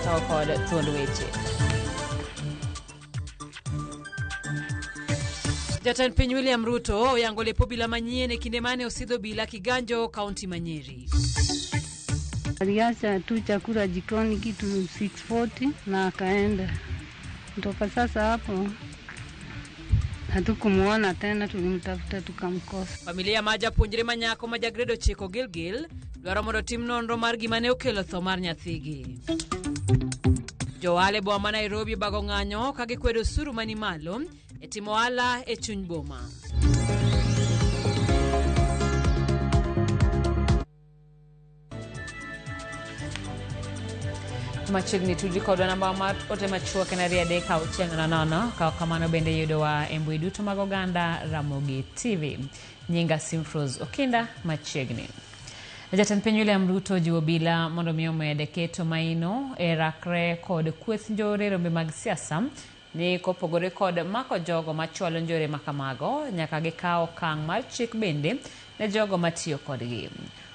watawa kod thuond weche. Jatend piny William Ruto oyango lepo bila manyien e kinde mane osidho bila Kiganjo, kaunti ma Nyeri. Aliacha tu chakula jikoni kitu 6:40 na akaenda. Kutoka sasa hapo hatukumuona tena, tulimtafuta tukamkosa. Familia ya Maja Puonjre Manyako ma Jagredo Chiko Gilgil dwaro mondo tim nonro mar gima ne okelo tho mar nyathigi. Joale boma Nairobi bago ng'anyo ka gikwedo osuru mani malo e timo ohala e chuny boma. Machiegni tuji kodwa namba mar ote machuok na ria deka uchieng' na nono ka kamano bende yudo wa embui duto mag oganda Ramogi TV. Nyinga Simfros Okinda machiegni. Jatend piny William Ruto jiwo bila mondo miyo mede keto maino e rakre kod kweth njore rombe mag siasa ni kopogore kod mako jogo machwalo njore makamago nyaka gikawo okang' mar chik bende ne jogo matiyo kodgi.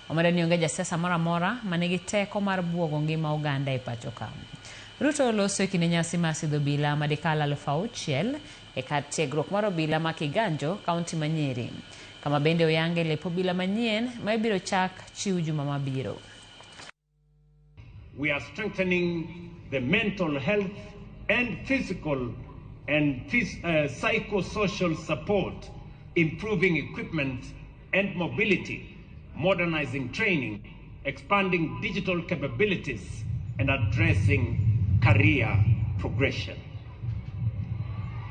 Omedo ni onge jasiasa moro amora manigi teko mar buogo ngima oganda e pacho ka. Ruto oloso e kinde nyasi mar sidho bila madikala 6,000 e kar tiegruok mar obila ma Kiganjo, kaunti ma Nyeri. Kama bende oyange lepo bila manyien ma ibiro chak chiw juma mabiro. We are strengthening the mental health and physical and psychosocial support, improving equipment and mobility, modernizing training, expanding digital capabilities, and addressing career progression.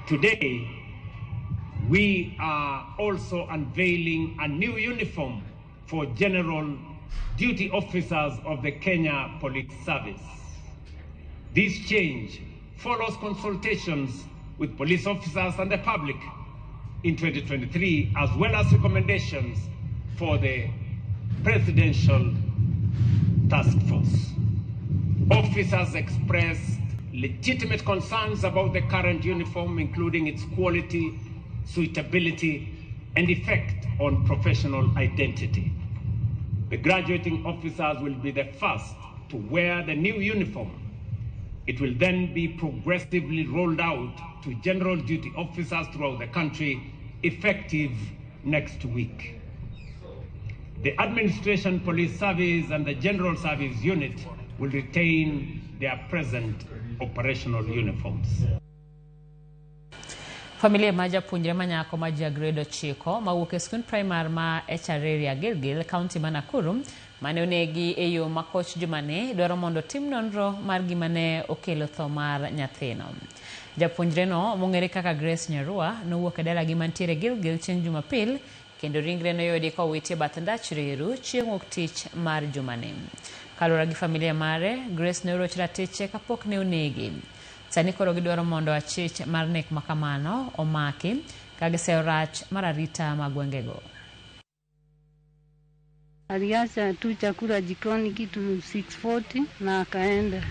Today, we are also unveiling a new uniform for general duty officers of the Kenya Police Service. This change follows consultations with police officers and the public in 2023, as well as recommendations for the Presidential Task Force. Officers expressed legitimate concerns about the current uniform, including its quality, suitability, and effect on professional identity. The graduating officers will be the first to wear the new uniform. It will then be progressively rolled out to general duty officers throughout the country, effective next week. The Administration Police Service and the General Service Unit will retain their present operational uniforms. Familia Maja Puonjre Manyako ma Jagredo Chiko mawuok e skul primar ma Echareria Gilgil, kaunti ma Nakuru, mane onegi e yo makoch jumane dwaro mondo tim nonro mar gima ne okelo tho mar nyathino. Japuonjre no mong'ere kaka Grace Nyarua nowuok e dalagi mantiere Gilgil chieng' Jumapil, kendo ringre noyudi kowiti e bath ndach reru chieng' wuok tich mar jumane. Kaluwore gi familia mare, Grace ne oroch ratiche kapok ne onegi. Sani koro gidwaro mondo achich mar nek makamano omaki ka giseyo rach mar arita magwengego. Aliacha tu chakula jikoni kitu 6:40 na akaenda.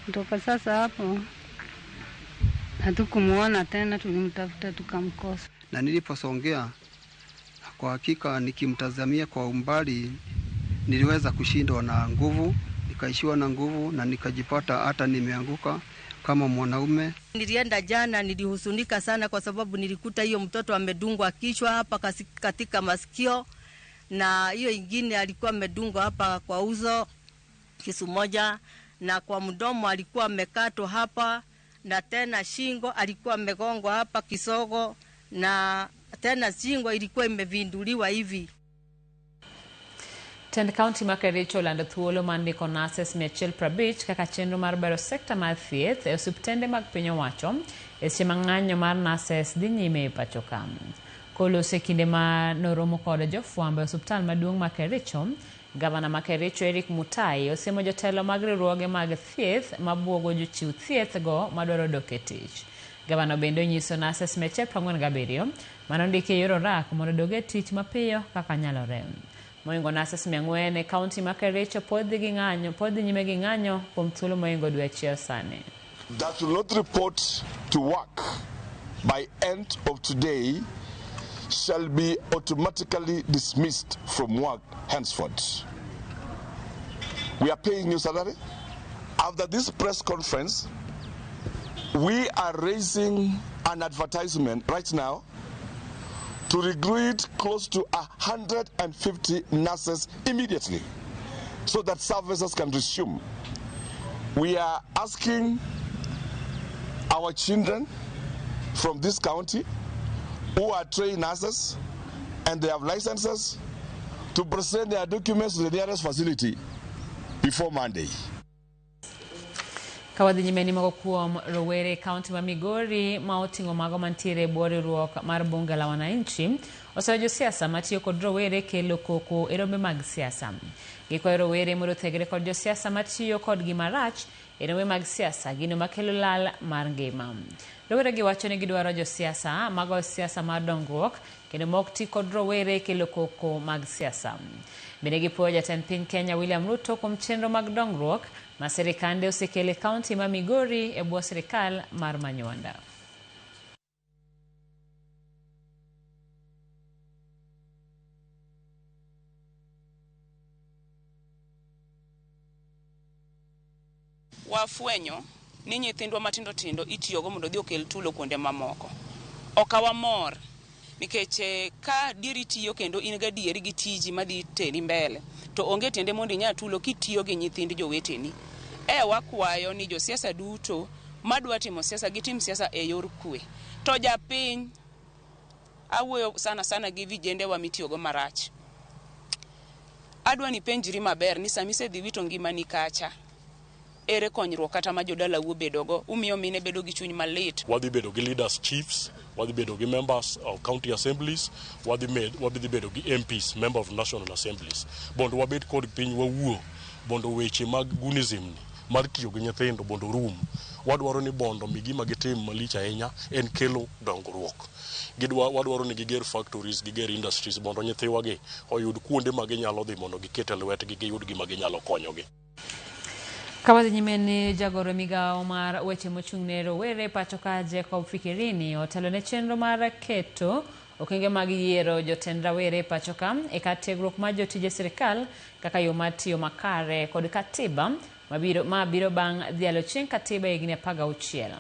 Kutoka sasa hapo hatukumuona tena, tulimtafuta tukamkosa. Na niliposongea kwa hakika nikimtazamia kwa umbali niliweza kushindwa na nguvu, nikaishiwa na nguvu na nikajipata hata nimeanguka kama mwanaume. Nilienda jana, nilihuzunika sana kwa sababu nilikuta hiyo mtoto amedungwa kichwa hapa katika masikio, na hiyo ingine alikuwa amedungwa hapa kwa uso kisu moja, na kwa mdomo alikuwa amekatwa hapa, na tena shingo alikuwa amegongwa hapa kisogo, na tena shingo ilikuwa imevinduliwa hivi. Tend County ma Kericho olando thuolo mar ndiko nurses 150 kaka chenro mar bero sekta mar thieth e osiptende mag piny owacho e seche ma ng'anyo mar nurses dhi nyime e pacho ka. Kolose kinde ma noromo kod jofwambo e osiptal maduong' ma Kericho, Gavana ma Kericho Eric Mutai osiemo jotelo mag riwruoge mag thieth mabuogo jochiw thieth go madwaro dok e tich. Gavana bende onyiso nurses 147 manondiki e yor orak mondo dog e tich mapiyo kaka nyalore. Moingo nurses 400 e kaunti ma Kericho pod dhi nyime gi ng'anyo kuom thuolo moingo dwe achiel sani. That will not report to work by end of today shall be automatically dismissed from work henceforth. We are paying you salary After this press conference, we are raising an advertisement right now to recruit close to 150 nurses immediately so that services can resume. We are asking our children from this county who are trained nurses and they have licenses to present their documents to the nearest facility before Monday. Kawadhi nyimeni mago kuom rowere kaunti ma Migori ma oting'o mago mantiere riwruok mar bunge la wananchi osewajo siasa matiyo kod rowere kelo koko e rombe mag siasa. Gikwayo rowere mondo othegre kod josiasa matiyo kod gima rach e rombe mag siasa gino makelo lal mar ngima. Rowere giwacho ni gidwaro josiasa mago siasa mar dongruok kendo mok ti kod rowere kelo koko mag siasa. Bende gipuoyo jatend piny Kenya William Ruto kuom chenro mag dongruok ma sirikande osekele kaunti ma Migori e bwo sirikal mar Manyuanda. Wafwenyo ni nyithindwa matindo tindo itiyogo mondo dhi okel tulo kuonde mamoko. Okawa mor nikech ka diri tiyo kendo in ga dieri gi tiji madhi teri mbele to onge tiende mondo inya tulo kitiyo gi nyithind joweteni. Wakwayo ni josiasa duto madwa timo siasa gitim siasa e yor kwe. To japiny awuoyo sana gi vijende wa mitiyogo marach. Adwa ni penjri maber ni samise dhi wito ngimani kacha. Ere konyruok kata ma jodala wuo bedogo umiyo mine bedo gi chuny malit. Wadhi bedo gi leaders chiefs, wadhi bedo gi members of county assemblies, wadhi bedo gi MPs, member of national assemblies. Bondo wabed kod piny wawuo bondo weche mag gunism mar tiyo gi nyithindo bondo rum. Wadwaro ni bondo migima gitim malich ahinya en kelo dongruok. Wadwaro ni giger factories, giger industries bondo nyithiwa gi oyud kuonde ma ginyalo dhi mondo gikete lwetgi giyud gima ginyalo konyogi. Kawadhi nyimeni jagoro migao mar weche mochung'ne rowere pacho ka Jacob Fikirini otelo ne chenro mar keto okenge mag yiero jotend rawere pacho ka e kar tiegruok mar jotije sirikal kaka yo mar tiyo makare kod katiba mabiro bang' dhialo chieng' katiba higni 16.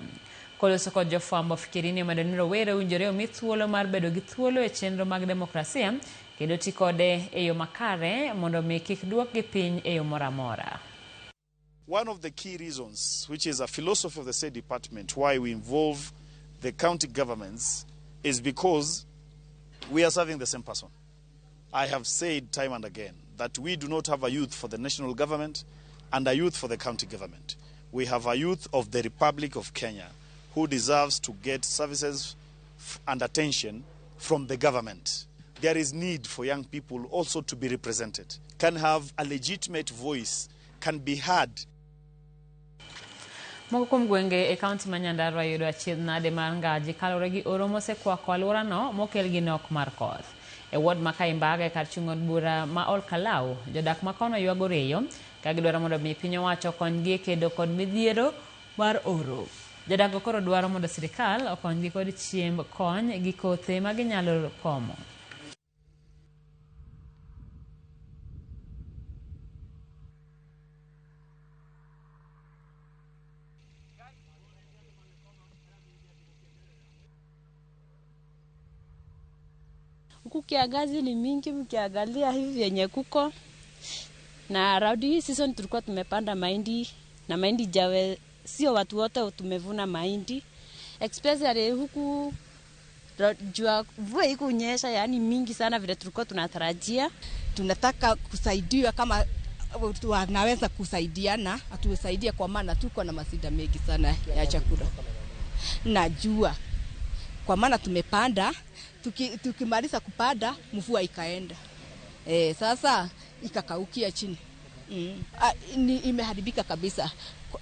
Koloso kod jofwambo, Fikirini omedo ni rowere owinjore omi thuolo mar bedo gi thuolo e chenro mag demokrasia kendo ti kode e yo makare mondo mi kik duokgi piny e yo moro amora. One of the key reasons, which is a philosophy of the State Department, why we involve the county governments is because we are serving the same person. I have said time and again that we do not have a youth for the national government and a youth for the county government. We have a youth of the Republic of Kenya who deserves to get services and attention from the government. There is need for young people also to be represented, can have a legitimate voice, can be heard. Moko kuom gwenge e kaunti ma Nyandarua yudo achiedh nade mar ngaji kalore gi oro mosekwako alworano mokel gi nok mar koth. E ward ma Kaimbaga kar chung' od bura ma Ol Kalou, jodak ma kono ywago reyo ka gidwaro mondo mi piny owacho okonygi e kedo kod midhiero mar oro. Jodak koro dwaro mondo sirikal okonygi kod chiemb kony gi kothe ma ginyalo komo. Huku kiangazi ni mingi, mkiangalia hivi yenye kuko. Na raundi hii season tulikuwa tumepanda mahindi na mahindi jawe, sio watu wote tumevuna mahindi. Especially huku jua mvua iko kunyesha, yani mingi sana vile tulikuwa tunatarajia. Tunataka kusaidiwa kama wanaweza kusaidiana, atusaidie kwa maana tuko na masida mengi sana ya chakula. Najua kwa maana tumepanda, tukimaliza kupanda mvua ikaenda. Sasa ikakaukia chini. Imeharibika kabisa.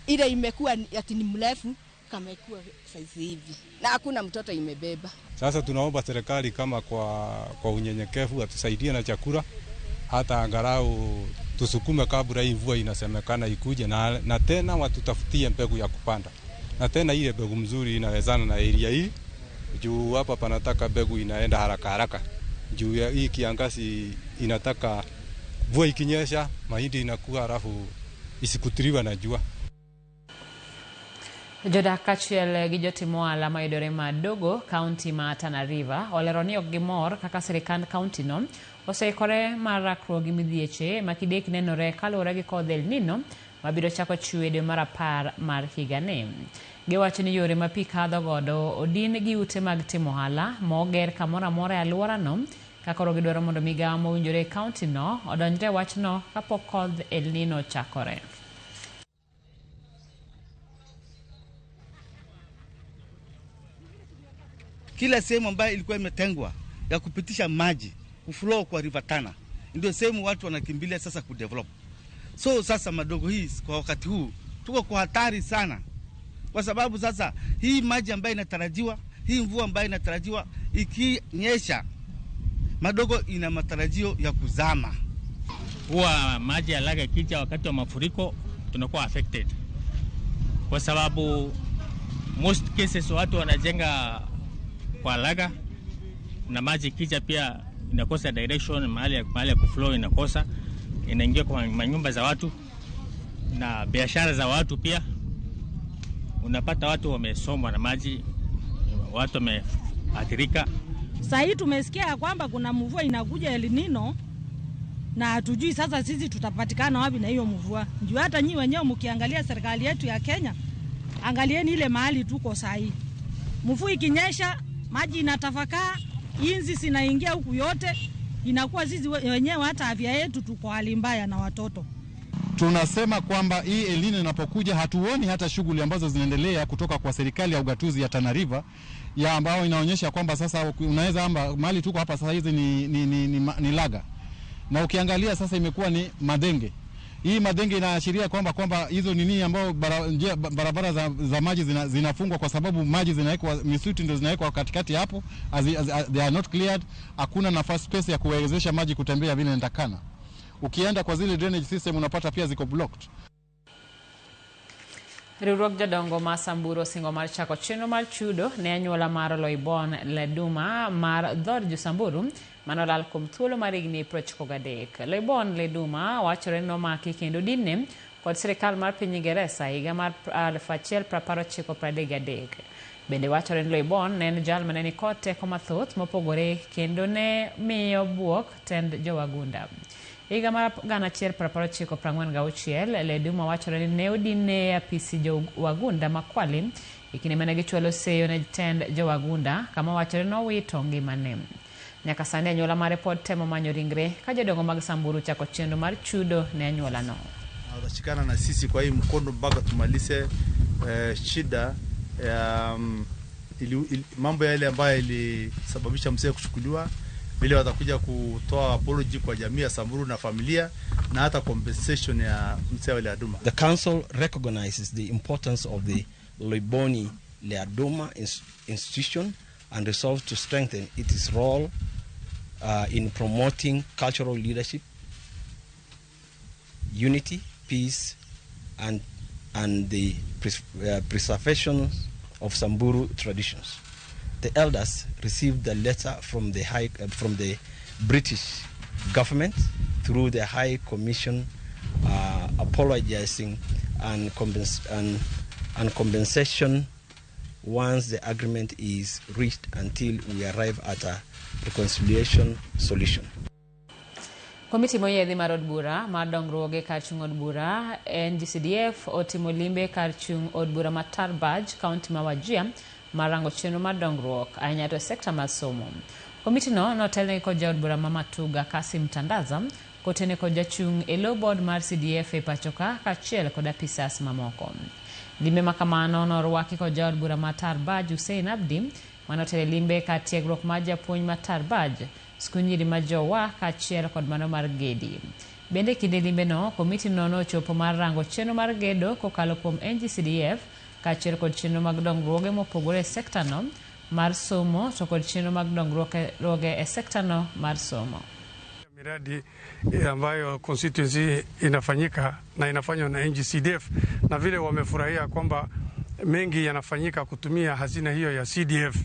Ile imekuwa ati ni mrefu kama ikuwa saizi hivi. Na hakuna mtoto imebeba. Sasa tunaomba serikali kama kwa unyenyekevu atusaidie na chakula, hata angalau tusukume kabla hii mvua inasemekana ikuje, na tena watutafutie mbegu ya kupanda. Na tena ile mbegu mzuri inawezana na area hii. Juu hapa panataka mbegu inaenda haraka haraka. Juu ya hii kiangazi inataka mvua ikinyesha mahindi inakuwa halafu isikutiliwa na jua. Jodak kachiel gi jotimo ohala mayudore madogo kaunti ma Tana River olero ni ok gimor kaka sirikand kaunti no oseikore mar rakruok gi midhieche makidek nenore kaluwore gi kodh El Nino mabiro chako chwe dwe mar 10 mar higani. Giwacho ni yore ma pi kadho godo odin gi ute mag timo ohala moger kamoro amora e alworano kakoro gidwaro mondo migawo mowinjore kaunti no odonjre wachno kapok kodh El Nino chakore. Kila sehemu ambayo ilikuwa imetengwa ya kupitisha maji uflow kwa River Tana ndio sehemu watu wanakimbilia sasa kudevelop. So sasa madogo hii kwa wakati huu tuko kwa hatari sana, kwa sababu sasa hii maji ambayo inatarajiwa, hii mvua ambayo inatarajiwa ikinyesha, madogo ina matarajio ya kuzama. Huwa maji ya laga ikija wakati wa mafuriko tunakuwa affected, kwa sababu most cases watu wanajenga kwa laga na maji ikija pia inakosa direction, mahali ya kuflow inakosa, inaingia kwa manyumba za watu na biashara za watu pia. Unapata watu wamesombwa na maji, watu wameathirika. Sasa hii tumesikia kwamba kuna mvua inakuja El Nino na hatujui sasa sisi tutapatikana wapi na hiyo mvua. Ndio hata nyinyi wenyewe mkiangalia serikali yetu ya Kenya, angalieni ile mahali tuko sasa hii. Mvua ikinyesha, maji inatafakaa, inzi zinaingia huku yote, inakuwa sisi wenyewe hata afya yetu tuko hali mbaya na watoto. Tunasema kwamba hii El Nino inapokuja hatuoni hata shughuli ambazo zinaendelea kutoka kwa serikali ya ugatuzi ya Tana River ya ambao inaonyesha kwamba sasa unaweza amba mahali tuko hapa sasa hizi ni laga. Na ukiangalia sasa imekuwa ni madenge. Hii madenge inaashiria kwamba hizo nini ambao barabara za maji zinafungwa kwa sababu maji zinawekwa, misuti ndio zinawekwa katikati hapo, they are not cleared. Hakuna nafasi space ya kuwezesha maji kutembea vile inatakana. Ukienda kwa zile drainage system unapata pia ziko blocked. Riwruok jodongo ma Samburu singo mar chako chenro mar chudo ne anyuola mar Loibon Leduma mar dhod jo Samburu manolal kuom thuolo mar higni 93. Loibon Leduma wachore nomaki kendo dinne kod sirikal mar piny Ingresa higa mar 1933. Bende wachore ni Loibon ne en jal mane ni kod teko mathoth mopogore kendo ne miyo buok tend jowagunda. Higa mar 1946 Leduma wachore ni ne odine apisi jowagunda makwali ikine mane gichwalo seyo ne tend jowagunda kama wachore nowito ngimane. Nyaka sani anyuola mare pod temo manyo ringre ka jodongo mag Samburu chako chenro mar chudo ne anyuola no. Watashikana na sisi kwa hii mkondo mpaka tumalize shida ya mambo yale ambayo ilisababisha mzee kuchukuliwa. Vile watakuja kutoa apology kwa jamii ya Samburu na familia na hata compensation ya mzee wa Leduma. The council recognizes the importance of the Loiboni Leduma institution and resolves to strengthen its role in promoting cultural leadership, unity, peace, and the preservation of Samburu traditions. The elders received a letter from the British government through the High Commission apologizing and compensation once the agreement is reached until we arrive at a reconciliation solution. Komiti moyiedhi mar od bura mar dongruoge kar chung' od bura NGCDF otimo limbe kar chung' od bura ma Tarbaj kaunti ma Wajir marango chenro mar dongruok ahinya to sekta mar somo. Komiti no notelne kod jaod bura ma Matuga Kasim Tandaza kotene kod jachung' e low board mar CDF e pachoka kachiel kod apisas mamoko. Limbe makamano norwaki kod jaod bura ma Tarbaj Hussein Abdi manotele limbe kar tiegruok mar japuonj ma Tarbaj skunyiri ma jowa kachiel kod mano mar Gedi. Bende kinde limbe no komiti no nochopo mar rango chenro mar gedo kokalo kuom NGCDF kachiel kod chenro mag dongruoge mopogore e sekta no mar somo to kod chenro mag dongruoge e sekta no mar somo. Miradi ambayo constituency inafanyika na inafanywa na NGCDF na vile wamefurahia kwamba mengi yanafanyika kutumia hazina hiyo ya CDF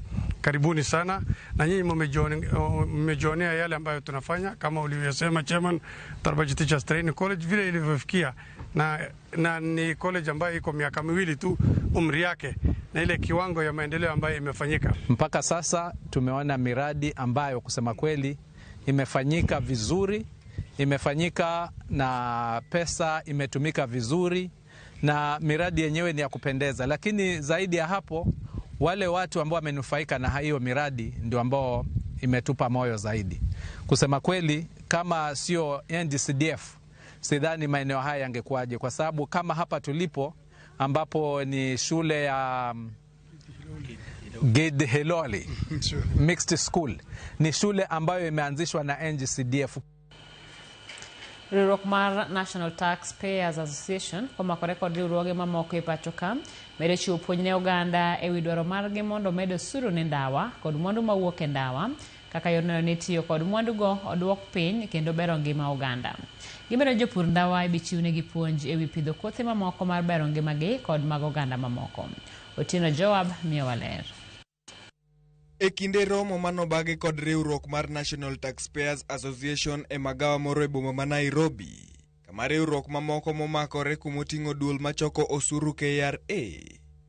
karibuni sana, na nyinyi mmejionea yale ambayo tunafanya kama ulivyosema Chairman, Tarabaji Teachers Training College vile ilivyofikia, na ni college ambayo iko miaka miwili tu umri yake, na ile kiwango ya maendeleo ambayo imefanyika mpaka sasa. Tumeona miradi ambayo kusema kweli imefanyika vizuri, imefanyika na pesa imetumika vizuri, na miradi yenyewe ni ya kupendeza. Lakini zaidi ya hapo, wale watu ambao wamenufaika na hiyo miradi ndio ambao imetupa moyo zaidi. Kusema kweli, kama sio NGCDF, sidhani maeneo haya yangekuaje, kwa sababu kama hapa tulipo ambapo ni shule ya Gidheloli Mixed School, ni shule ambayo imeanzishwa na NGCDF. Riwruok mar National Taxpayers Association komako rekod riwruoge mamoko e pacho ka medo chiwo puonj ne oganda e wi dwaro margi mondo med osuru ne ndawa kod mwandu mawuok e ndawa, kaka yorno ne tiyo kod mwandugo odwok piny kendo bero ngima oganda. Gimedo jopur ndawa ibichiwnegi puonj e wi pidho kothe mamoko mar bero ngimagi kod mag oganda mamoko. Otieno Joab miyo waler. E kinde romo manobagi kod riwruok mar National Taxpayers Association e magawa moro e boma ma Nairobi, kama riwruok mamoko momakore kumoting'o duol machoko osuru KRA,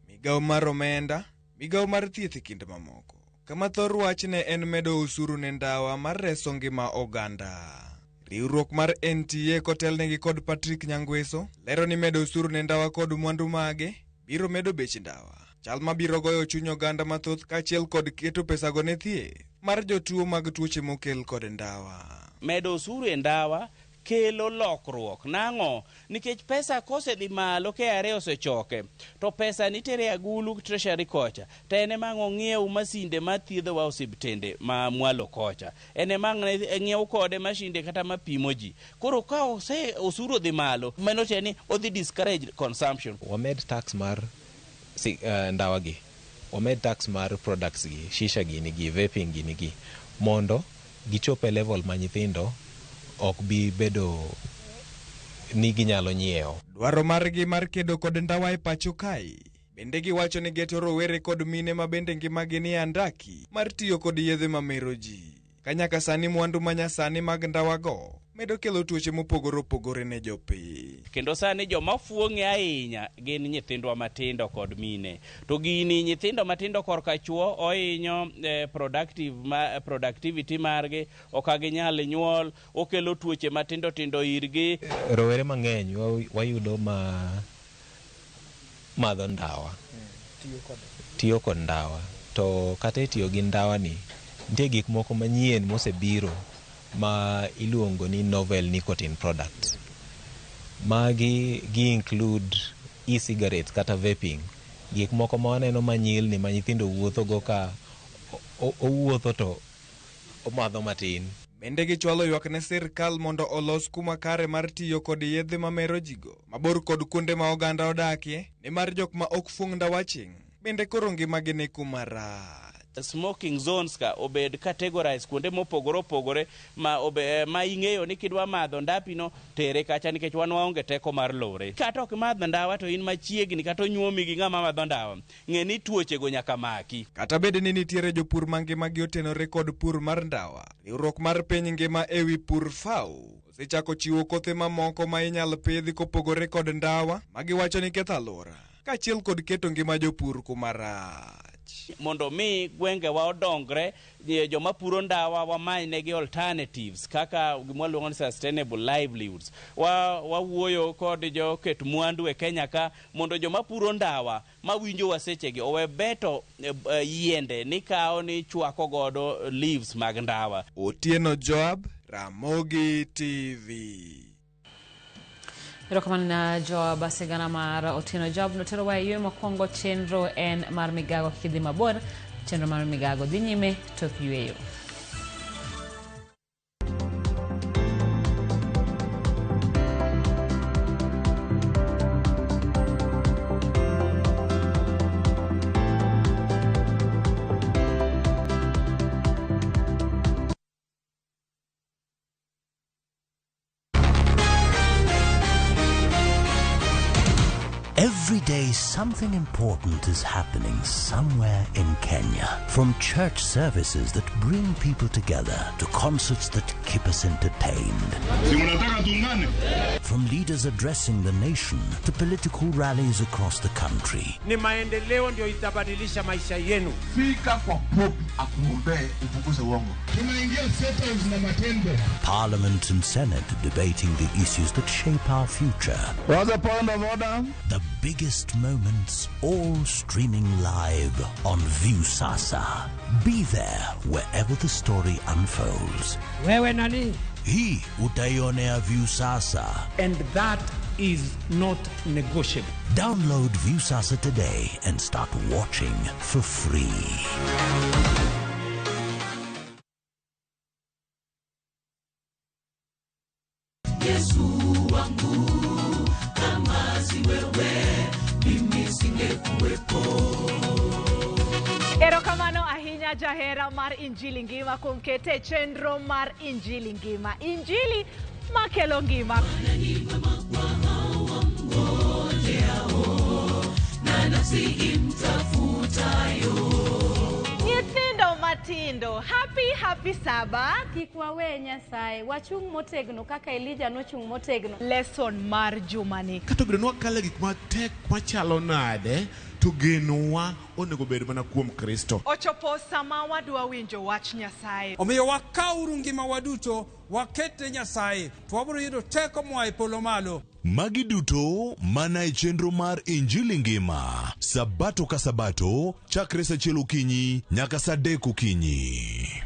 migawo mar omenda, migawo mar thieth kinde mamoko, kama thor wachne en medo osuru ne ndawa mar reso ngima oganda. Riwruok mar NTA kotelnegi kod Patrick Nyangweso lero ni medo osuru ne ndawa kod mwandu mage biro medo bech ndawa, chal mabiro goyo chuny oganda mathoth kachiel kod keto pesago ne thieth mar jotuo mag tuoche mokel kod ndawa. Medo osuru e ndawa kelo lokruok nang'o, nikech pesa kosedhi malo KRA osechoke, to pesa nitere agulu treasury kocha, to ene mang'o ng'iew masinde mathiedho wa osiptende ma mwalo kocha, ene mang'o ng'iew kode masinde kata mapimo ji. Koro ka osuru dhi malo, mano cheni odhi discourage consumption. Wamed tax mar ndawa gi, wamed tax mar products gi, shisha gini gi, vaping gini gi, mondo gichope level ma nyithindo ok bi bedo ni ginyalo nyiewo. Dwaro margi mar kedo kod ndawa e pacho kae bende giwacho ni geto rowere kod mine ma bende ngimagi ni andaki mar tiyo kod yedhe mamero ji. Kanyaka sani mwandu manyasani mag ndawago medo kelo tuoche mopogore opogore ne jopiny. Kendo sani joma fuong'e ahinya gin nyithindwa matindo kod mine. To gini nyithindo matindo korka chuo ohinyo productivity margi, okaginyal nyuol, okelo tuoche matindo tindo irgi. Rowere mang'eny wayudo madho ndawa, tiyo kod ndawa, to kata tiyo gi ndawa ni nitie gik moko manyien mosebiro ma iluongo ni novel nicotine products. Magi gi include e-cigarettes kata vaping, gik moko ma waneno manyilni ma nyithindo wuotho go ka owuotho to omadho matin. Bende gichwalo ywak ne sirkal mondo olos kuma kare mar tiyo kod yedhe mamero jigo mabor kod kuonde ma oganda odakie, ni mar jok ma ok fuong' ndawa ching' bende koro ngimagi ni kuma rach. Smoking zones ka obed categorized kuonde mopogore opogore ma ing'eyo ni kidwa madho ndapino tere kacha, nikech wan waonge teko mar lore. Kata ok madho ndawa to in machiegni kata onyuomi gi ng'ama madho ndawa, ng'e ni tuoche go nyaka maki. Kata bed ni nitiere jopur mangimagi otenore kod pur mar ndawa, riwruok mar piny ngima ewi pur FAO osechako chiwo kothe mamoko ma inyal pidhi kopogore kod ndawa magiwacho ni ketho alwora, kachiel kod keto ngima jopur kuma rach. Mondo mi gwenge wa odongre, joma puro ndawa wamanynegi alternatives kaka gimwaluongo ni sustainable livelihoods. Wawuoyo kod joket mwandu e Kenya ka mondo joma puro ndawa mawinjo wasechegi owe beto yiende ni kao ni chwako godo leaves mag ndawa. Otieno Joab, Ramogi TV. Erokamano na Joab sigana mar Otieno Joab. Notero wa ywe mokwongo chenro en mar migago kidhi mabor, chenro mar migago dhi nyime tok yweyo. Every day something important is happening somewhere in Kenya. From church services that bring people together to concerts that keep us entertained. From leaders addressing the nation to political rallies across the country. Ni maendeleo ndio itabadilisha maisha yenu. Fika kwa Pope akuombe upunguze uongo. Tunaingia settles na matendo. Parliament and Senate debating the issues that shape our future. What's the point of order? The biggest moments all streaming live on Viusasa. Be there wherever the story unfolds. Wewe nani? Hii utaionea Viusasa. And that is not negotiable. Download Viusasa today and start watching for free. Yesu wangu, kama si wewe mimi singekuwepo. Erokamano ahinya jahera mar Injili ngima kumkete chenro mar Injili ngima. Injili makelo ngima. Na nafsi imtafutayo. Nyithindo matindo, happy Sabbath. Kikwawe Nyasaye, wachung motegno kaka Elijah nochung motegno. Lesson mar jumani. Katobiro nwakale gik matek machalo nade, to genowa onego bed mana kuom Kristo. Ochopo sama wadwa winjo wach Nyasaye. Omiyo wakauru ngima waduto, wakete Nyasaye, to wabiro yudo teko moa e polo malo. Magi duto mana e chenro mar Injili ngima. Sabato ka sabato, chakre sa achiel okinyi nyaka sa 3 okinyi.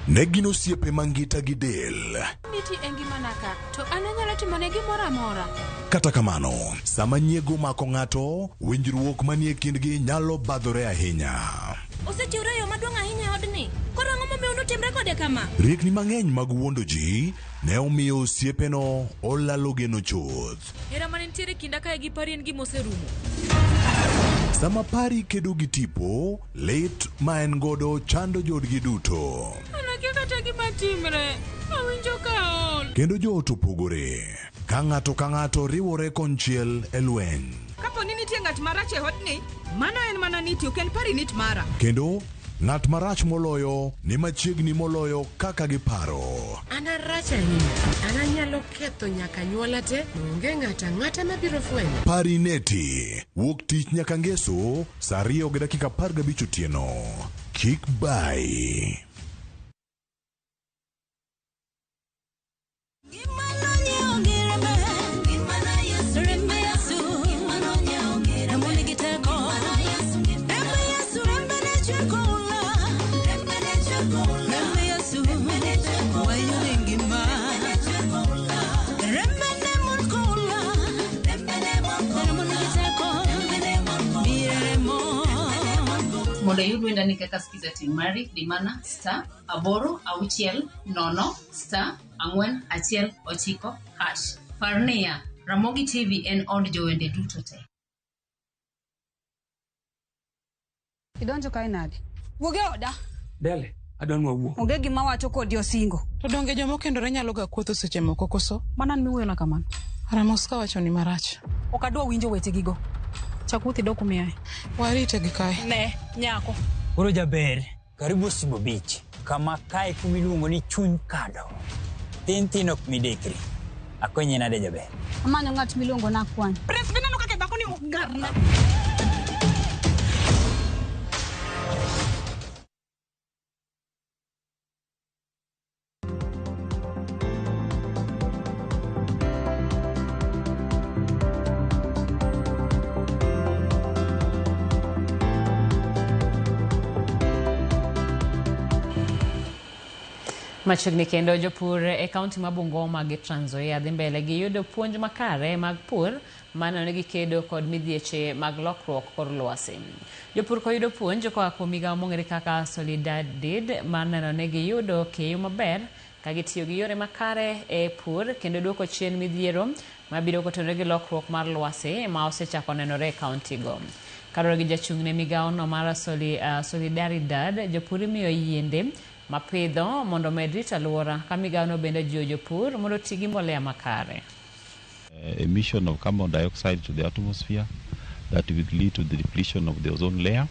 Negino siepe mangita gidel. Niti engima naka, to ananyalo timone gimoro amora. Kata kamano, sama nyiego mako ng'ato, winjruok manie kindgi nyalo badhore ahinya. Osechiwre yo maduong' ahinya e odni. Koro ang'o momiyo notimre kode kama? Riekni mang'eny mag wuondo ji ne omiyo osiepeno olalo geno chuth. Hera mane nitiere kinda kae gi pari en gima oserumo. Sama pari kedo gi tipo, lit ma en godo chando jodgi duto. Anakia kata gima timre, awinjo ka ol. Kendo joot opogore, ka ng'ato riwore konchiel e lweny. Kapo ni nitie ng'at marach e odni, mano en mana niti, ok en pari nit mara. Kendo ng'at marach moloyo ni machiegni moloyo kaka giparo. Ana rach ahinya, ana nyalo ketho nyaka nyuola te, onge ng'ata mabiro fwenyo. Pari neti, wuok tich nyaka ngeso, saa 2:15 otieno. Kik bai. Mondo yudwe ndani kaka skiza timari dimana star aboro auchiel nono star ang'wen achiel ochiko hash. Parnia Ramogi TV en od jowende duto te. Idonjo kae nade? Wuoge oda. Dele, adwanwa wuo. Onge gima wacho kodi osingo. To donge joma kendore nyalo ga kuotho seche moko koso? Mana miwuoyo na kamano. Ramos ka wacho ni marach. Ok adwa winjo wechegigo. Chakuthi dok umiaye. Warite gi kae. Ne, nyako. Oro jaber, karibu Sibo Beach. Kama kae kumiluongo ni chuny kado. Tin ok midekri. Akwenye nade jaber. Amanyo ng'at miluongo na kwan. Pres bineno kake dhako ni ok garna. Machiegni kendo jopur e kaunti ma Bungoma gi Trans Nzoia dhi mbele gi yudo puonj makare mag pur maneno gi kedo kod midhieche mag lokruok kor lwasi. Jopur ko yudo puonj koa kuom migawo mong'ere kaka Solidaridad maneno ne gi yudo keyo maber ka gitiyo gi yore makare e pur kendo duoko chien midhiero mabiro kotenore gi lokruok mar lwasi ma osechako nenore e kaunti go. Kaluwore gi jachung' ne migawo no mar Solidaridad, jopur imiyo yiende mapidho mondo med rito alwora ka migawo no bende jiwo jopur mondo ti gi mbolea makare. Emission of carbon dioxide to the atmosphere that will lead to the depletion of the ozone layer,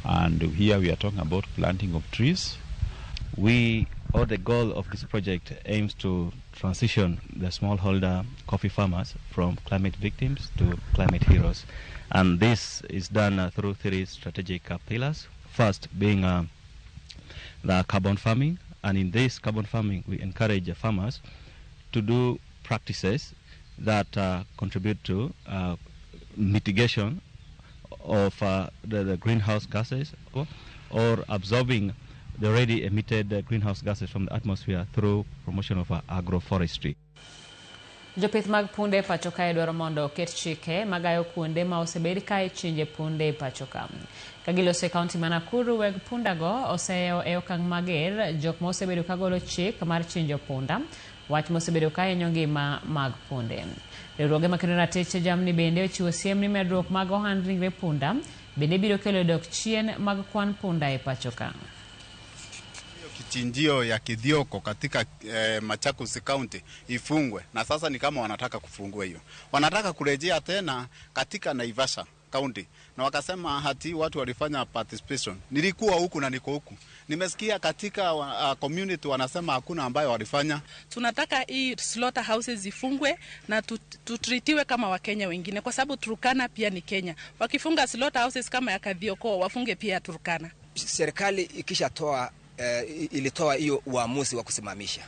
and here we are talking about planting of trees. The goal of this project aims to transition the smallholder coffee farmers from climate victims to climate heroes, and this is done through 3 strategic pillars. First being the carbon farming, and in this carbon farming we encourage farmers to do practices that contribute to mitigation of the greenhouse gases or absorbing the already emitted greenhouse gases from the atmosphere through promotion of agroforestry. Jopith mag punde pacho kae dwaro mondo oket chike magayo kuonde ma osebed kae chinje punde pacho ka. Kagilose kaunti ma Nakuru, weg pundago oseyo e okang' mager jok ma osebedo kagolo chik mar chinjo punda, wach mosebedo kae ngima mag punde. Riwruoge makendo ratich jamni bende ochiwo siem ni medruok mag ohand ringre punda bende biro kelo dok chien mag kwan punda e pacho ka. Kichinjio ya Kithioko katika Machakos County ifungwe, na sasa ni kama wanataka kufungua hiyo. Wanataka kurejea tena katika Naivasha County, na wakasema hati watu walifanya participation. Nilikuwa huku na niko huku. Nimesikia katika community wanasema hakuna ambayo walifanya. Tunataka hii slaughter houses zifungwe na tutritiwe kama Wakenya wengine, kwa sababu Turkana pia ni Kenya. Wakifunga slaughter houses kama ya Kithioko, wafunge pia Turkana. Serikali ilitoa hiyo uamuzi wa kusimamisha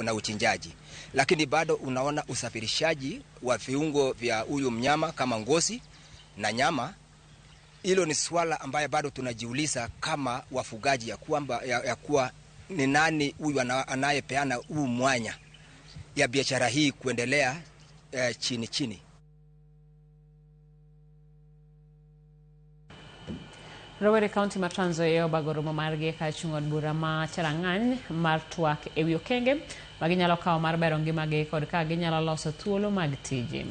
na uchinjaji, lakini bado unaona usafirishaji wa viungo vya huyu mnyama kama ngozi na nyama. Hilo ni swala ambaye bado tunajiuliza kama wafugaji ya kuwa ni nani huyu anayepeana huu mwanya ya biashara hii kuendelea chini. Rowere County ma Trans Nzoia bagoromo margi ka chung'od bura ma Cherang'any mar twak e wi okenge maginyalo kawo mar bero ngimagi kod ka ginyalo loso thuolo mag tije.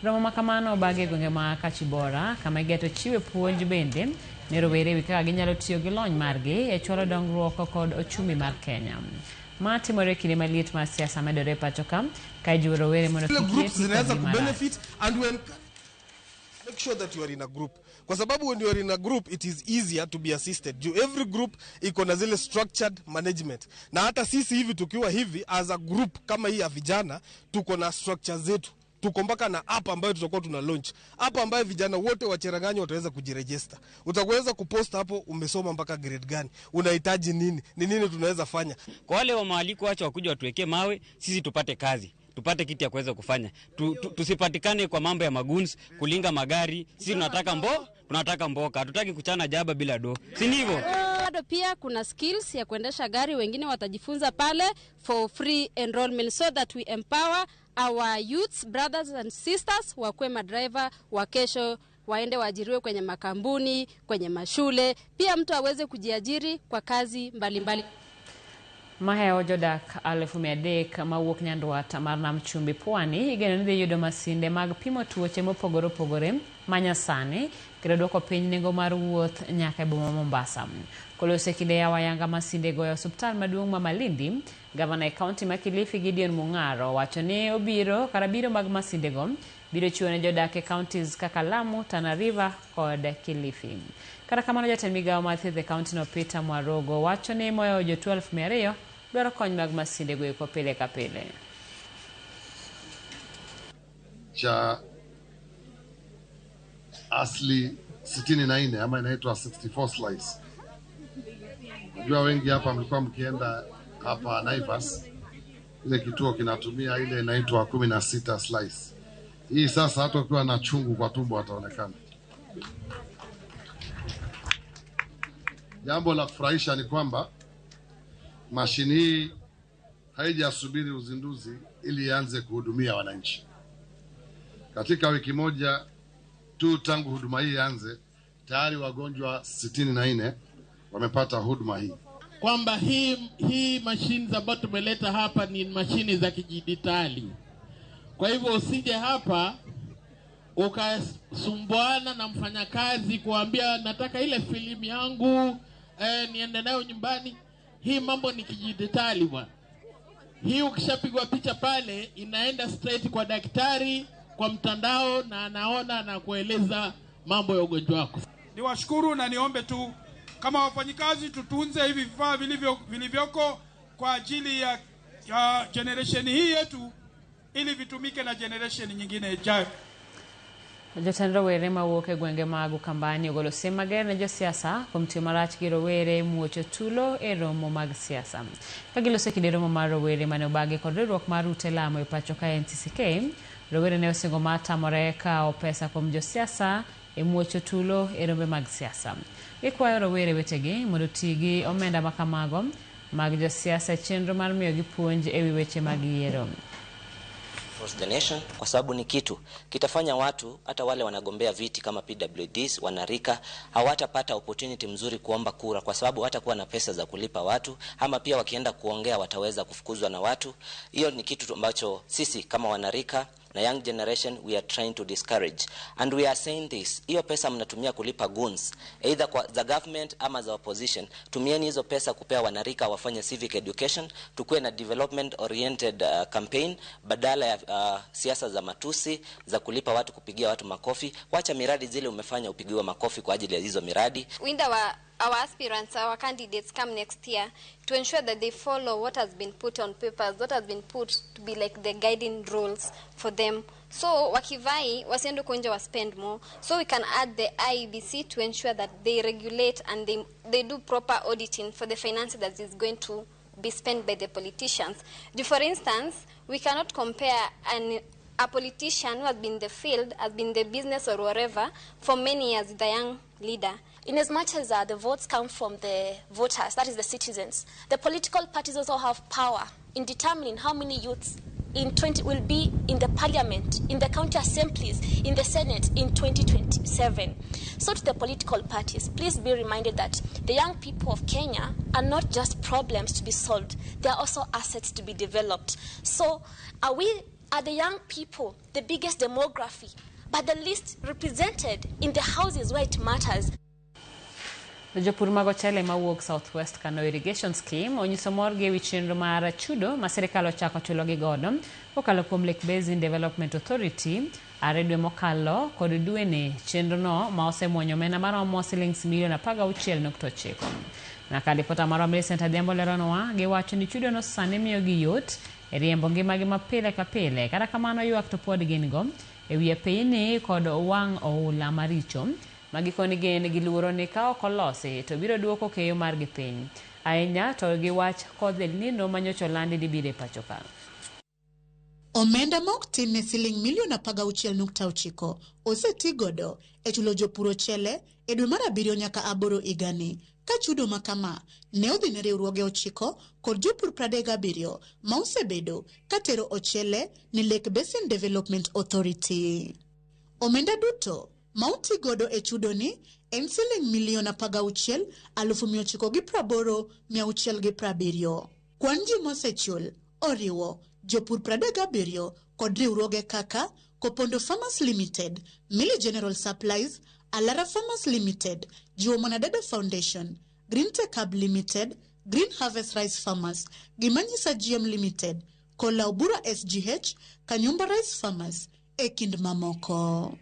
Romo ma kamano bage gwenge ma Kachibora kama igeto chiwe puonj bende ne rowere wi kaka ginyalo tiyo gi lony margi e chwalo dongruok kod ochumi mar Kenya. Ma timore kinde maliet mar siasa medore pacho ka jiwo rowere mondo benefit and when make sure that you are in a group, kwa sababu when you are in a group it is easier to be assisted. Every group iko na zile structured management, na hata sisi hivi tukiwa hivi as a group kama hii ya vijana tuko na structure zetu. Tuko mpaka na app ambayo tutakuwa tuna launch, app ambayo vijana wote wa Cherang'any wataweza kujiregister. Utaweza kupost hapo umesoma mpaka grade gani, unahitaji nini, ni nini tunaweza fanya. Kwa wale wa maaliko wacha wakuja watuwekee mawe, sisi tupate kazi, tupate kitu ya kuweza kufanya. Tusipatikane kwa mambo ya maguns, kulinga magari. Sisi tunataka mboka. Hatutaki kuchana jaba bila do. Si ndivyo? Bado pia kuna skills ya kuendesha gari, wengine watajifunza pale for free enrollment so that we empower our youths, brothers and sisters wakuwe madriver wa kesho, waende waajiriwe kwenye makambuni, kwenye mashule, pia mtu aweze kujiajiri kwa kazi mbalimbali. Maheo jodak 1,300 mawuok Nyanduat mar Nam Chumbi Pwani igeno ni dhi yudo masinde mag pimo tuoche mopogore opogore manyasani kendo duoko piny nengo mar wuoth nyaka e boma Mombasa. Kolose kinde ya wayanga masinde goyo osuptal maduong' ma Malindi, gavana e kaunti ma Kilifi Gideon Mung'aro wacho ni obiro karabiro mag masinde go biro chiwo ne jodak e counties kaka Lamu, Tana River kod Kilifi. Kata kamano jatend migawo mar thieth e kaunti no Peter Mwarogo wacho ni moyo jo 12,200 dwaro kony mag masinde go eko pile ka pile. Cha asli 64 ama inaitwa 64 slice. Najua wengi hapa mlikuwa mkienda hapa Naivas, ile kituo kinatumia ile inaitwa 16 slice. Hii sasa hata ukiwa na chungu kwa tumbo ataonekana. Jambo la kufurahisha ni kwamba mashini hii haijasubiri uzinduzi ili ianze kuhudumia wananchi. Katika wiki moja tu tangu huduma hii ianze, tayari wagonjwa 64 wamepata huduma hii. Kwamba hii mashine ambazo tumeleta hapa ni mashine za kidijitali. Kwa hivyo usije hapa ukasumbuana na mfanyakazi kuambia nataka ile filamu yangu niende nayo nyumbani. Hii mambo ni kidijitali bwana. Hii ukishapigwa picha pale inaenda straight kwa daktari kwa mtandao na anaona na kueleza mambo ya ugonjwa wako. Niwashukuru na niombe tu kama wafanyikazi tutunze hivi vifaa vilivyoko kwa ajili ya generation hii yetu ili vitumike na generation nyingine ijayo. Jotend rowere mawuok e gwenge mag Ukambani ogolo siem mager ne josiasa kuom tiyo marach gi rowere muocho tulo e romo mag siasa. Ka giloso kinde romo mar rowere mane obagi kod riwruok mar ute lamo e pacho ka NCCK, rowere ne osingo matamore kawo pesa kuom josiasa e muocho tulo e rombe mag siasa. Gikwayo rowere wetegi mondo oti gi omenda makamago mag josiasa e chenro mar miyogi puonj e wi weche mag yiero. The nation, kwa sababu ni kitu kitafanya watu hata wale wanagombea viti kama PWDs wanarika hawatapata opportunity mzuri kuomba kura kwa sababu hatakuwa na pesa za kulipa watu, ama pia wakienda kuongea wataweza kufukuzwa na watu. Hiyo ni kitu ambacho sisi kama wanarika na young generation we are trying to discourage, and we are saying this: hiyo pesa mnatumia kulipa goons either kwa za government ama za opposition, tumieni hizo pesa kupea wanarika wafanye civic education, tukue na development oriented campaign badala ya siasa za matusi za kulipa watu, kupigia watu makofi. Wacha miradi zile umefanya upigiwe makofi kwa ajili ya hizo miradi. Our aspirants, our candidates come next year to ensure that they follow what has been put on papers, what has been put to be like the guiding rules for them. So wakivai wasiende kunje wa spend more. So we can add the IEBC to ensure that they regulate and they do proper auditing for the finances that is going to be spent by the politicians. For instance, we cannot compare a politician who has been in the field, has been in the business or whatever for many years with a young leader. In as much as the votes come from the voters, that is the citizens, the political parties also have power in determining how many youths will be in the parliament, in the county assemblies, in the Senate in 2027. So to the political parties, please be reminded that the young people of Kenya are not just problems to be solved, they are also assets to be developed. So are the young people the biggest demography, but the least represented in the houses where it matters? Jopur mag ochele mawuok Southwest Kano Irrigation Scheme onyiso morgi ewi chenro mar chudo ma sirkal ochako chulogi godo kokalo kuom Lake Basin Development Authority dwe mokalo kod dwene. Chenrono ma osemwonyo omenda maromo shillings milion 16.9. Na kalipota maro Millicent Adhiambo leronwa giwacho ni chudono sani miyogi yot e riembo ngimagi mapile ka pile. Kata kamano ywak to pod gin go ewi piny kod wang' oula maricho magikoni gen giluoro ni ka ok olosi to biro duoko keyo margi piny ahinya to giwach kod El Nino manyocha olandi ni biro e pacho ka. Omenda mok tin ne shiling milion 16.9 oseti godo e chulo jopur ochele e dwe mar 7 nyaka 8 igani. Ka chudo makama ne odhi ne riwruoge 9 kod jopur 37 ma osebedo katero ochele ni Lake Basin Development Authority. Omenda duto Mauti godo e chudoni en shiling milion 16,980,670. Kwan ji mosechul oriwo jopur 37 kod riwruoge kaka Kopondo Farmers Limited, Mili General Supplies, Alara Farmers Limited, Jiwo Mwanadada Foundation, Green Tech Hub Limited, Green Harvest Rice Farmers, Gimanyisa GM Limited, Kola Obura SGH, Kanyumba Rice Farmers, ekind mamoko.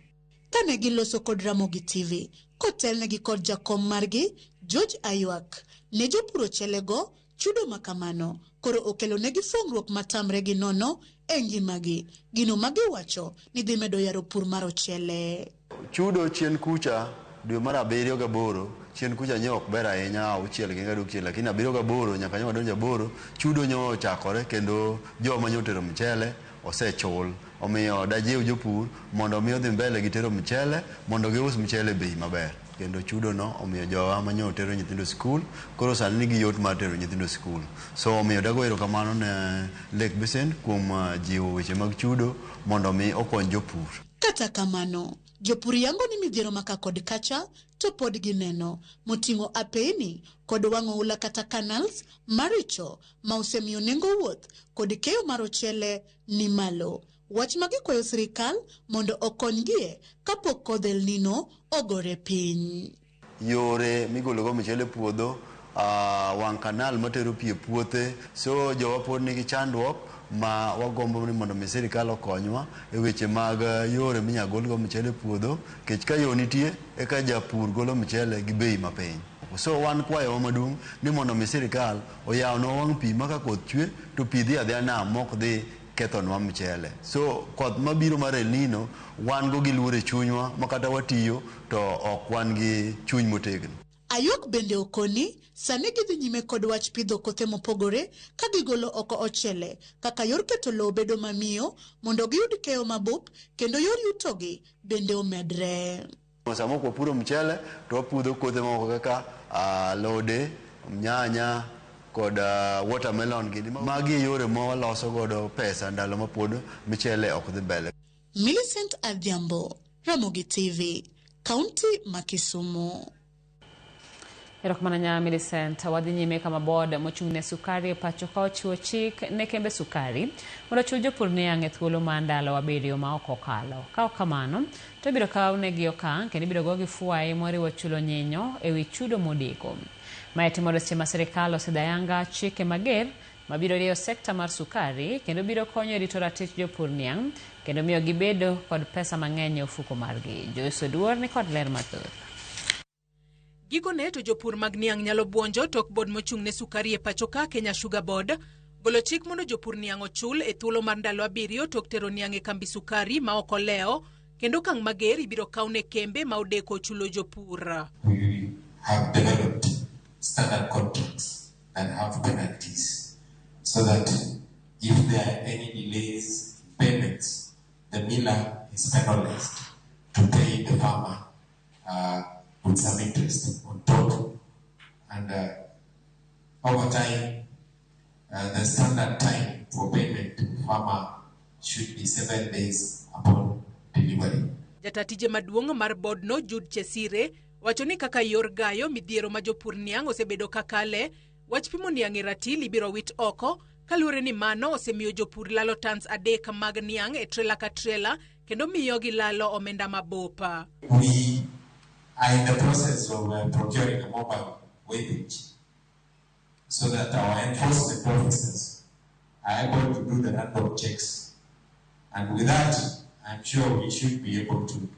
Kane giloso kod Ramogi TV, kotelnegi kod jakom margi, George Ayuak, ne jopur ochelego chudo makamano, koro okelonegi fongruok matamre gi nono e ngimagi. Gino magiwacho ni dhi medo yaro pur mar ochele. Chudo chien kucha dwe mar 7 ga 8, chien kucha ne ok ber ahinya, auchiel gi ngado chiel, lakini 7 ga 8 nyaka nyama donjo 8, chudo nyo ochakore kendo joma nyotero mchele osechul. Omiyo dajiw jopur mondo omi odhi mbele gi tero mchele mondo gius mchele bei maber. kendo chudo no omiyo jowa manyo tero nyithindo skul koro sani nigi yot mar tero nyithindo skul. So omiyo dago erokamano ne Lake Basin kuom jiwo weche mag chudo mondo mi okony jopur. Kata kamano, jopur yango ni midhiero maka kod kacha to pod gineno moting'o apeni kod wang'o ula kata canals maricho ma osemiyo nengo wuoth kod keyo mar ochele ni malo. Wach magikwayo sirikal mondo okonygie kapok kodh El Nino ogore piny. Yore migologo mchele puodho, wang' kanal matero pi e puothe, so jowa pod nigi chandruok ma wagombo ni mondo sirikal okonywa e weche mag yore minyagolgo mchele puodho, kech ka yo nitie eka japur golo mchele gi bei mapiny. So wan kwayo maduong' ni mondo sirikal oyawno wang' pi maka koth chwe to pi dhi adhiya nam mok dhi kethonwa mchele. So koth mabiro mar El Nino wan go gi luor e chunywa makata watiyo to ok wan gi chuny motegno. Ayok bende okoni sani gidhi nyime kod wach pidho kothe mopogore ka gigolo oko ochele kaka yor keto lowo bedo mamiyo mondo giyud keyo mabup kendo yor yutogi bende omedre. Sama kwapuro mchele to wapudho kothe moko kaka alode, nyanya kod watermelon gini. Magi yore mawaloso godo pesa ndalo ma pod mchele ok dhi mbele. Millicent Adhiambo, Ramogi TV, County Makisumu. Erokamano Millicent. Wadhi nyime kama board mochung'ne sukari pacho ka ochiwo chik ne kembe sukari mondo chul jopur niang' e thuolo mar ndalo abiriyo ma ok okalo. Ka ok kamano to biro kawnegi okang' kendo ibiro gogi fuai moriwo chulo nyinyo e wi chudo modeko. Mae timore seche ma sirikal osedayanga chike mager mabiro rieyo sekta mar sukari kendo biro konyo e rito ratich jopur niang' kendo miyo gibedo kod pesa mang'eny e ofuko margi. Joyce Oduor ni kod ler mathoth. Gikone to jopur mag niang' nyalo buonjo tok bod mochung'ne sukari e pachoka Kenya Sugar Board golo chik mondo jopur niang' ochul e thuolo mar ndalo abiriyo tok tero niang' e kambi sukari ma ok oleo kendo kang' mager ibiro kawne kembe ma odeko chulo jopur. We have developed standard contracts that have penalties so that if there are any delays in payments, the miller is penalized to pay the farmer with some interest on top. And over time, the standard time for payment to the farmer should be 7 days upon delivery. Jatatije maduong' mar board no Jude Chesire wacho ni kaka yor gayo midhiero ma jopur niang' osebedo kakale, wach pimo niang' e ratil ibiro wit oko kaluwore ni mano osemiyo jopur lalo tons 3 mag niang' e trela ka trela kendo miyo gilalo omenda mabopa. We are in the process of procuring a mobile weighage so that our enforcement officers are able to do the random checks. And with that, I'm sure we should be able to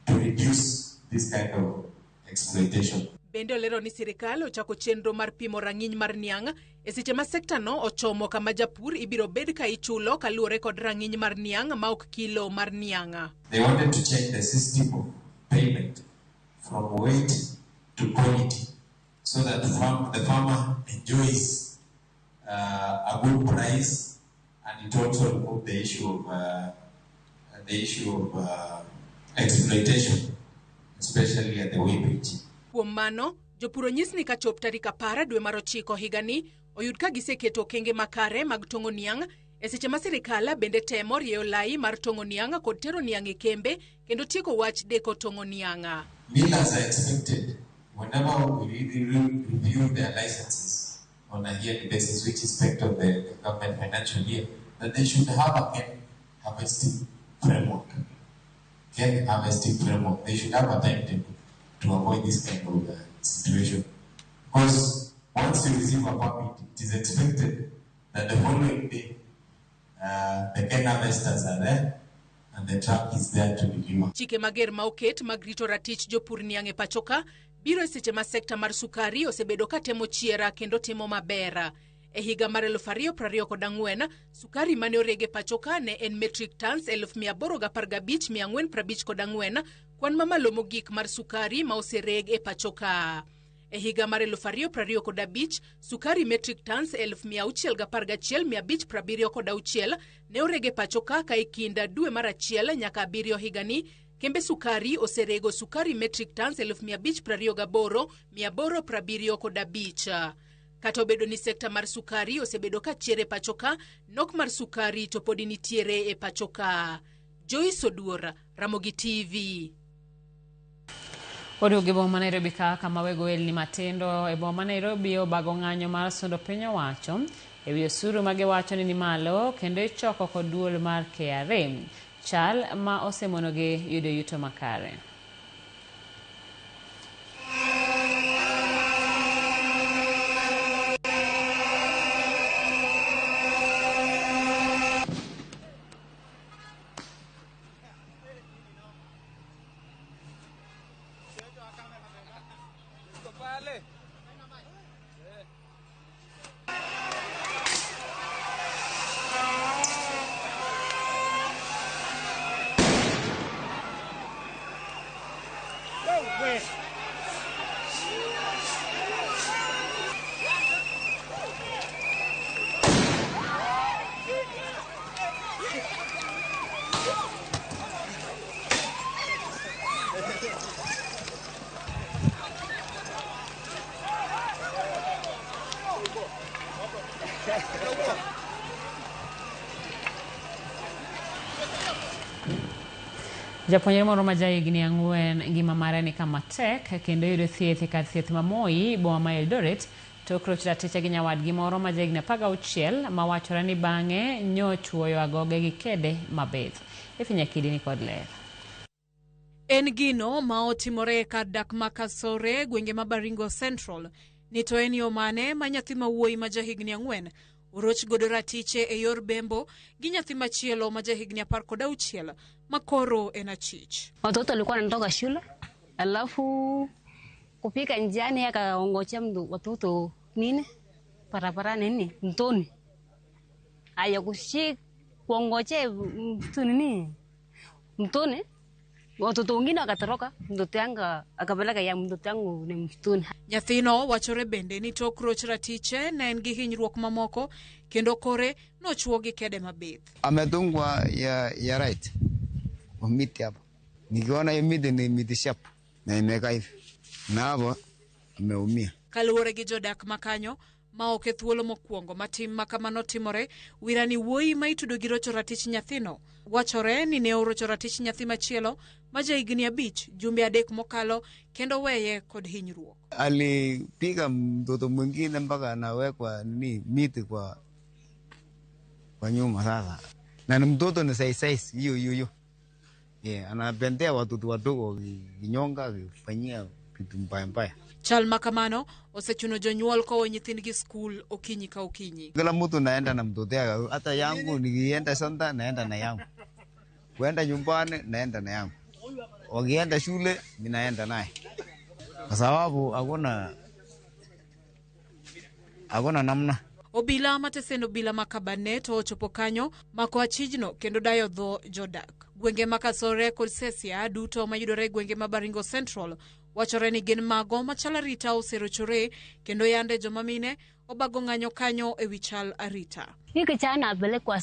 reduce this kind of exploitation. Bende olero ni sirikal ochako chenro mar pimo rang'iny mar niang' e seche ma sekta no ochomo kama japur ibiro bed ka ichulo kaluwore kod rang'iny mar niang' ma ok kilo mar niang'. They wanted to change the system of payment from weight to quality so that the farmer enjoys a good price, and it also removed the issue of exploitation, especially at the weighage. Kuom mano, jopur onyis ni ka chop tarik 10 dwe mar 9 higani oyud ka giseketo okenge makare mag tong'o niang' e seche ma sirikal bende temo rieyo lai mar tong'o niang' kod tero niang' e kembe kendo tieko wach deko tong'o niang'. Millers are expected, whenever we review their licenses on a yearly basis, which is part of the government financial year, that they should have a cane harvesting framework. Cane harvesting framework. They should have a timetable to avoid this kind of situation. Because once you receive a permit, it is expected that the following day, the cane harvesters are there and the truck is there to deliver. Chike mager ma oket mag rito ratich jopur niang' e pachoka biro e seche ma sekta mar sukari osebedo ka temo chiera kendo timo maber. E higa mar 2024, sukari mane orege pachoka ne en metric tons 815,454, kwan mamalo mogik mar sukari ma osereg e pachoka. E higa mar 2025, sukari metric tons 611,576 ne orege pachoka ka e kind dwe mar 1 nyaka 7 higani, Kembe sukari oserego sukari metric tons 1,528,875. Kata obedo ni sekta mar sukari osebedo ka chiere pachoka, nok mar sukari to podi nitiere e pachoka. Joyce Oduor, Ramogi TV. Oduogi boma Nairobi kama wego elni matendo e boma Nairobi obago ng'anyo mar sundo piny owacho ewi osuru mage wacho ni malo kendo ichoko kod duol mar KRA, chal ma osemonogi yudo yuto makare. Japuonjre moro ma jahigni 4 ngima mare ni kama tek kendo yudo thieth kar thieth ma Moi boma ma Eldoret tok roch ratiche gi nyawadgi moro ma jahigni 16 ma wachore ni bang'e nyochuoyo agoge gi kede mabith. Ifinya kidini kod ler. En gino ma otimore kar dak Makasore gwenge ma Baringo Central. Ni to en yo mane ma nyathi ma wuoyi ma jahigni 4 oroch godo ratiche e yor bembo gi nyathi machielo ma jahigni 16 makoro en achich. Watoto walikuwa wanatoka shule, alafu kupika njiani akaongojea watoto nini parapara nini mtoni. Aya kushik kuongojea mtu nini mtoni. Watoto wengine wakatoroka, mtoto yangu akapeleka ya mtoto yangu ni mtoni. Nyathino wachore bende ni tok roch ratiche na en gi hinyruok mamoko kendo kore nochuo gi kede mabith. Amedungwa ya right. Miti hapa. Nikiona hiyo miti ni miti sharp na imeka hivi. Na hapo ameumia. Kaluwore gi jodak makanyo ma oke thuolo mokwongo matim makamano timore, wirani wuoyi ma itudo gi rocho ratich nyathino wachore ni ne orocho ratich nyathi machielo ma jahigni 5 jumbe 3 mokalo kendo weye kod hinyruok. Alipiga mtoto mwingine mpaka anawekwa miti kwa nyuma sasa. Na mtoto ni size hiyo. Anapendea watoto wadogo kinyonga kufanyia vitu mbaya. Chal makamano osechuno jonyuol ko nyithindgi skul okinyi ka okinyi. Kila mtu naenda na mtoto yake, hata yangu nikienda sanda naenda na yangu. Kwenda nyumbani naenda na yangu. Wakienda shule mimi naenda naye. Kwa sababu hakuna namna. Obila matesendo bila makabane to ochopo kanyo mako achijno kendo dayo dho jodak. Gwenge Makasore kod Sesia duto mayudore gwenge ma Baringo Central wachore ni gin mago machala rita oserochore kendo yande joma mine obago ng'anyo kanyo e wichal arita. Hiki chana apelekwa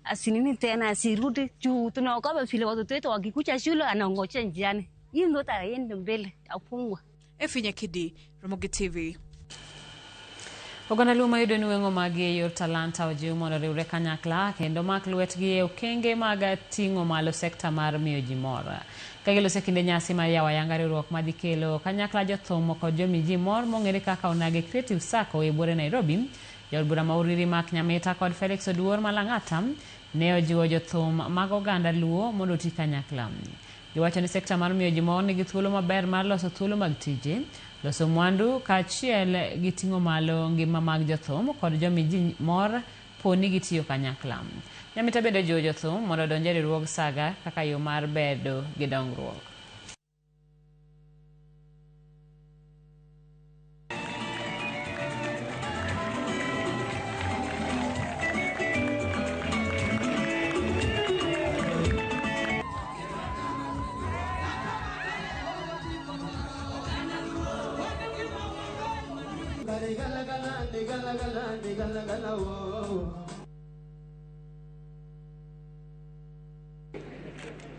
asinini tena asirudi juu tunaogopa vile watoto wetu wakikuja shule anaongojea njiani. Hii ndio taende mbele afungwa. Efinya Kidi, Ramogi TV. Oganda Luma yudo ni wengo magi yor talanta ojiw mondo riwre kanyakla kendo mak lwetgi e okenge mag ting'o malo sekta mar miyo ji mor. Kagilose kinde nyasi mar yawa yanga riwruok madhi kelo kanyakla jothum kod jomi ji mor mong'ere kaka Onage Creative Sacco e buore Nairobi. Jod bura ma Uriri Mak Nyamita kod Felix Oduor Malang'ata ne ojiwo jothum mag oganda Luo mondo oti kanyakla. Giwacho ni sekta mar miyo ji mor nigi thuolo maber mar loso thuolo mag tije, loso mwandu kaachiel gi ting'o malo ngima mag jothum kod jomi ji mor poni gitiyo kanyakla. Nyamita bedo jiwo jothum mondo odonj e riwruog Saga kaka yo mar bedo gi dongruok.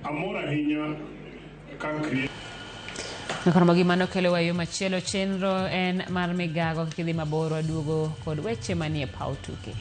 Amor ahinya Nakono gimano kelo wayo machielo chenro en mar migago kidhi maboro aduogo kod weche manie pautuke.